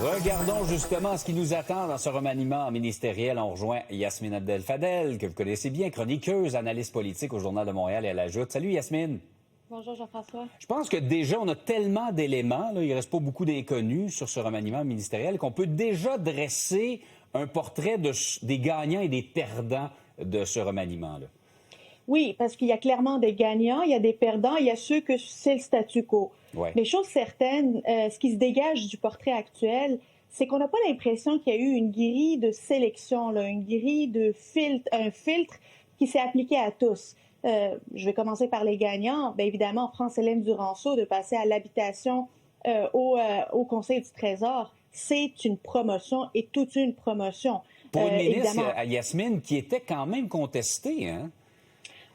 Regardons justement ce qui nous attend dans ce remaniement ministériel. On rejoint Yasmine Abdel-Fadel, que vous connaissez bien, chroniqueuse, analyste politique au Journal de Montréal et à La Joute. Salut Yasmine. Bonjour Jean-François. Je pense que déjà, on a tellement d'éléments, là, il ne reste pas beaucoup d'inconnus sur ce remaniement ministériel, qu'on peut déjà dresser un portrait des gagnants et des perdants de ce remaniement-là. Oui, parce qu'il y a clairement des gagnants, il y a des perdants, il y a ceux que c'est le statu quo. Ouais. Mais chose certaine, ce qui se dégage du portrait actuel, c'est qu'on n'a pas l'impression qu'il y a eu une grille de sélection, là, une grille de filtre, un filtre qui s'est appliqué à tous. Je vais commencer par les gagnants. Bien évidemment, France-Hélène Duranceau, de passer à l'habitation au Conseil du Trésor, c'est une promotion et toute une promotion. Pour une ministre, à Yasmine, qui était quand même contestée, hein?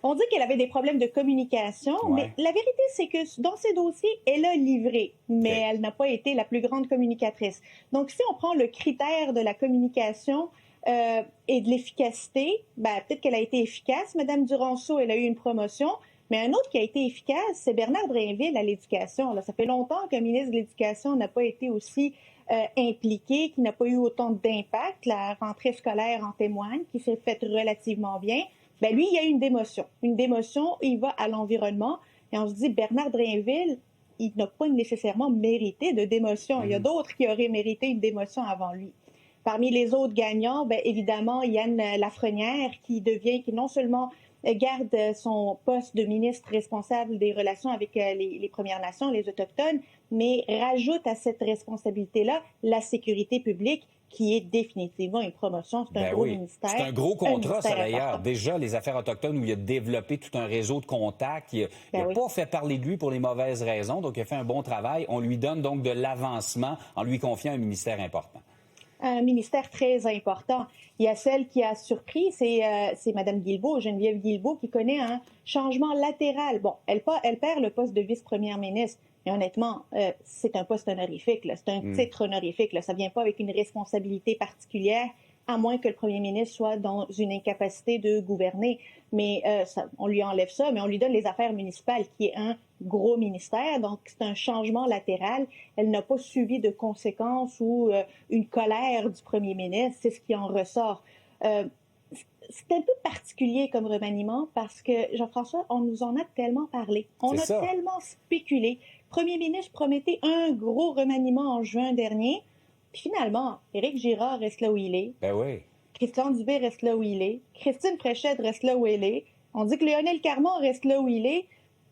On dit qu'elle avait des problèmes de communication, mais la vérité, c'est que dans ses dossiers, elle a livré, mais elle n'a pas été la plus grande communicatrice. Donc, si on prend le critère de la communication et de l'efficacité, ben, peut-être qu'elle a été efficace. Madame Duranceau, elle a eu une promotion, mais un autre qui a été efficace, c'est Bernard Drainville à l'Éducation. Là, ça fait longtemps qu'un ministre de l'Éducation n'a pas été aussi impliqué, qui n'a pas eu autant d'impact. La rentrée scolaire en témoigne, qui s'est faite relativement bien. Ben lui, il y a eu une démotion. Une démotion, il va à l'environnement. Et on se dit, Bernard Drainville, il n'a pas nécessairement mérité de démotion. Il y a d'autres qui auraient mérité une démotion avant lui. Parmi les autres gagnants, ben évidemment, Yann Lafrenière, qui non seulement garde son poste de ministre responsable des relations avec les Premières Nations, les Autochtones, mais rajoute à cette responsabilité-là la sécurité publique, qui est définitivement une promotion. C'est un gros ministère. C'est un gros contrat, ça, d'ailleurs. Déjà, les affaires autochtones, où il a développé tout un réseau de contacts. Il n'a pas fait parler de lui pour les mauvaises raisons, donc il a fait un bon travail. On lui donne donc de l'avancement en lui confiant un ministère important. Un ministère très important. Il y a celle qui a surpris, c'est Mme Guilbeault, Geneviève Guilbeault, qui connaît un changement latéral. Bon, elle perd le poste de vice-première ministre. Mais honnêtement, c'est un poste honorifique, là. C'est un titre honorifique, là. Ça ne vient pas avec une responsabilité particulière, à moins que le premier ministre soit dans une incapacité de gouverner. Mais on lui enlève ça, mais on lui donne les affaires municipales, qui est un gros ministère. Donc, c'est un changement latéral. Elle n'a pas subi de conséquences ou une colère du premier ministre. C'est ce qui en ressort. C'est un peu particulier comme remaniement parce que, Jean-François, on nous en a tellement parlé. On a tellement spéculé. Le premier ministre promettait un gros remaniement en juin dernier. Puis finalement, Éric Girard reste là où il est. Ben oui. Christian Dubé reste là où il est. Christine Fréchette reste là où elle est. On dit que Lionel Carman reste là où il est.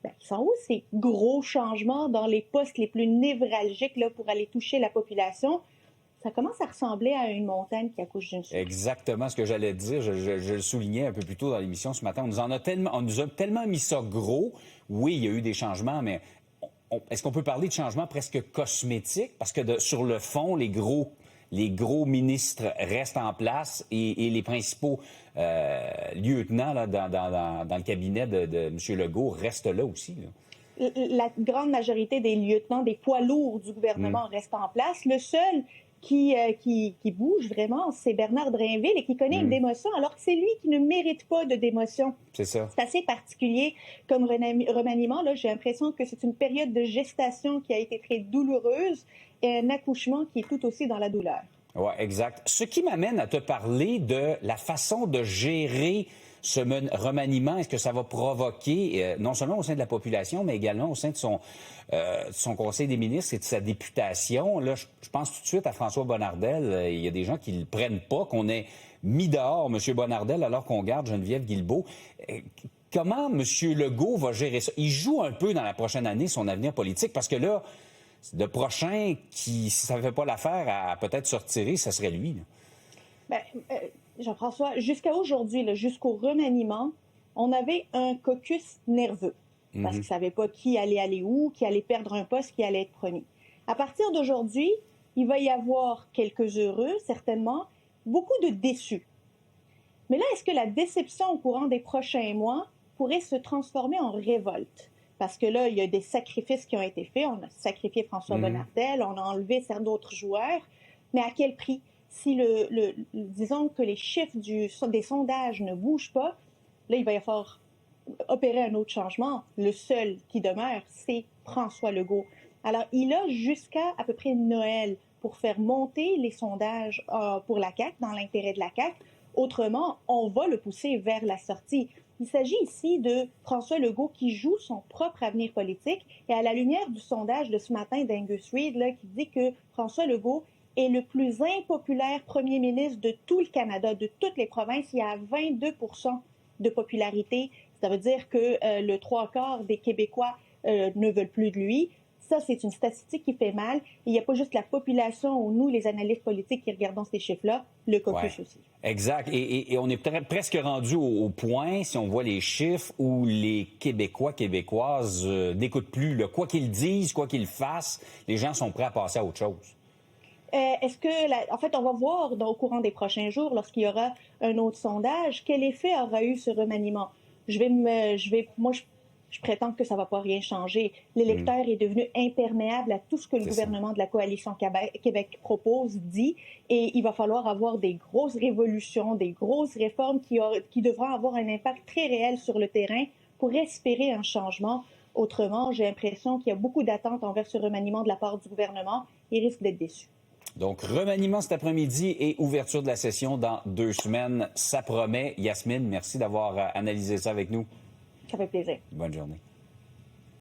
Ben, ils sont où ces gros changements dans les postes les plus névralgiques là, pour aller toucher la population? Ça commence à ressembler à une montagne qui accouche d'une souris. Exactement ce que j'allais dire. Je le soulignais un peu plus tôt dans l'émission ce matin. On nous a tellement mis ça gros. Oui, il y a eu des changements, mais est-ce qu'on peut parler de changements presque cosmétiques? Parce que sur le fond, les gros ministres restent en place et les principaux lieutenants là, dans le cabinet de M. Legault restent là aussi. Là. La grande majorité des lieutenants, des poids lourds du gouvernement restent en place. Le seul qui bouge vraiment, c'est Bernard Drainville et qui connaît une démotion, alors que c'est lui qui ne mérite pas de démotion. C'est ça. C'est assez particulier comme remaniement. Là, j'ai l'impression que c'est une période de gestation qui a été très douloureuse et un accouchement qui est tout aussi dans la douleur. Oui, exact. Ce qui m'amène à te parler de la façon de gérer ce remaniement. Est-ce que ça va provoquer, non seulement au sein de la population, mais également au sein de son Conseil des ministres et de sa députation? Là, je pense tout de suite à François Bonnardel. Il y a des gens qui ne le prennent pas, qu'on ait mis dehors M. Bonnardel alors qu'on garde Geneviève Guilbeault. Comment M. Legault va gérer ça? Il joue un peu dans la prochaine année son avenir politique parce que là, le prochain qui, si ça ne fait pas l'affaire, à peut-être se retirer, ça serait lui. Jean-François, jusqu'à aujourd'hui, jusqu'au remaniement, on avait un caucus nerveux parce qu'ils ne savaient pas qui allait aller où, qui allait perdre un poste, qui allait être promis. À partir d'aujourd'hui, il va y avoir quelques heureux, certainement, beaucoup de déçus. Mais là, est-ce que la déception au courant des prochains mois pourrait se transformer en révolte? Parce que là, il y a des sacrifices qui ont été faits. On a sacrifié François Bonnardel, on a enlevé certains d'autres joueurs. Mais à quel prix? Si disons que les chiffres des sondages ne bougent pas, là, il va y falloir opérer un autre changement. Le seul qui demeure, c'est François Legault. Alors, il a jusqu'à à peu près Noël pour faire monter les sondages pour la CAQ, dans l'intérêt de la CAQ. Autrement, on va le pousser vers la sortie. Il s'agit ici de François Legault qui joue son propre avenir politique. Et à la lumière du sondage de ce matin d'Angus Reid, là, qui dit que François Legault est le plus impopulaire premier ministre de tout le Canada, de toutes les provinces, il y a 22 de popularité. Ça veut dire que le 3/4 des Québécois ne veulent plus de lui. Ça, c'est une statistique qui fait mal. Il n'y a pas juste la population ou nous, les analystes politiques, qui regardons ces chiffres-là, le caucus aussi. Exact. Et on est presque rendu au point, si on voit les chiffres, où les Québécois, Québécoises n'écoutent plus. Là. Quoi qu'ils disent, quoi qu'ils fassent, les gens sont prêts à passer à autre chose. En fait, on va voir au courant des prochains jours, lorsqu'il y aura un autre sondage, quel effet aura eu ce remaniement. Je prétends que ça ne va pas rien changer. L'électeur est devenu imperméable à tout ce que le gouvernement de la Coalition Québec propose, dit, et il va falloir avoir des grosses révolutions, des grosses réformes qui devront avoir un impact très réel sur le terrain pour espérer un changement. Autrement, j'ai l'impression qu'il y a beaucoup d'attentes envers ce remaniement de la part du gouvernement. Il risque d'être déçu. Donc, remaniement cet après-midi et ouverture de la session dans 2 semaines. Ça promet. Yasmine, merci d'avoir analysé ça avec nous. Ça fait plaisir. Bonne journée.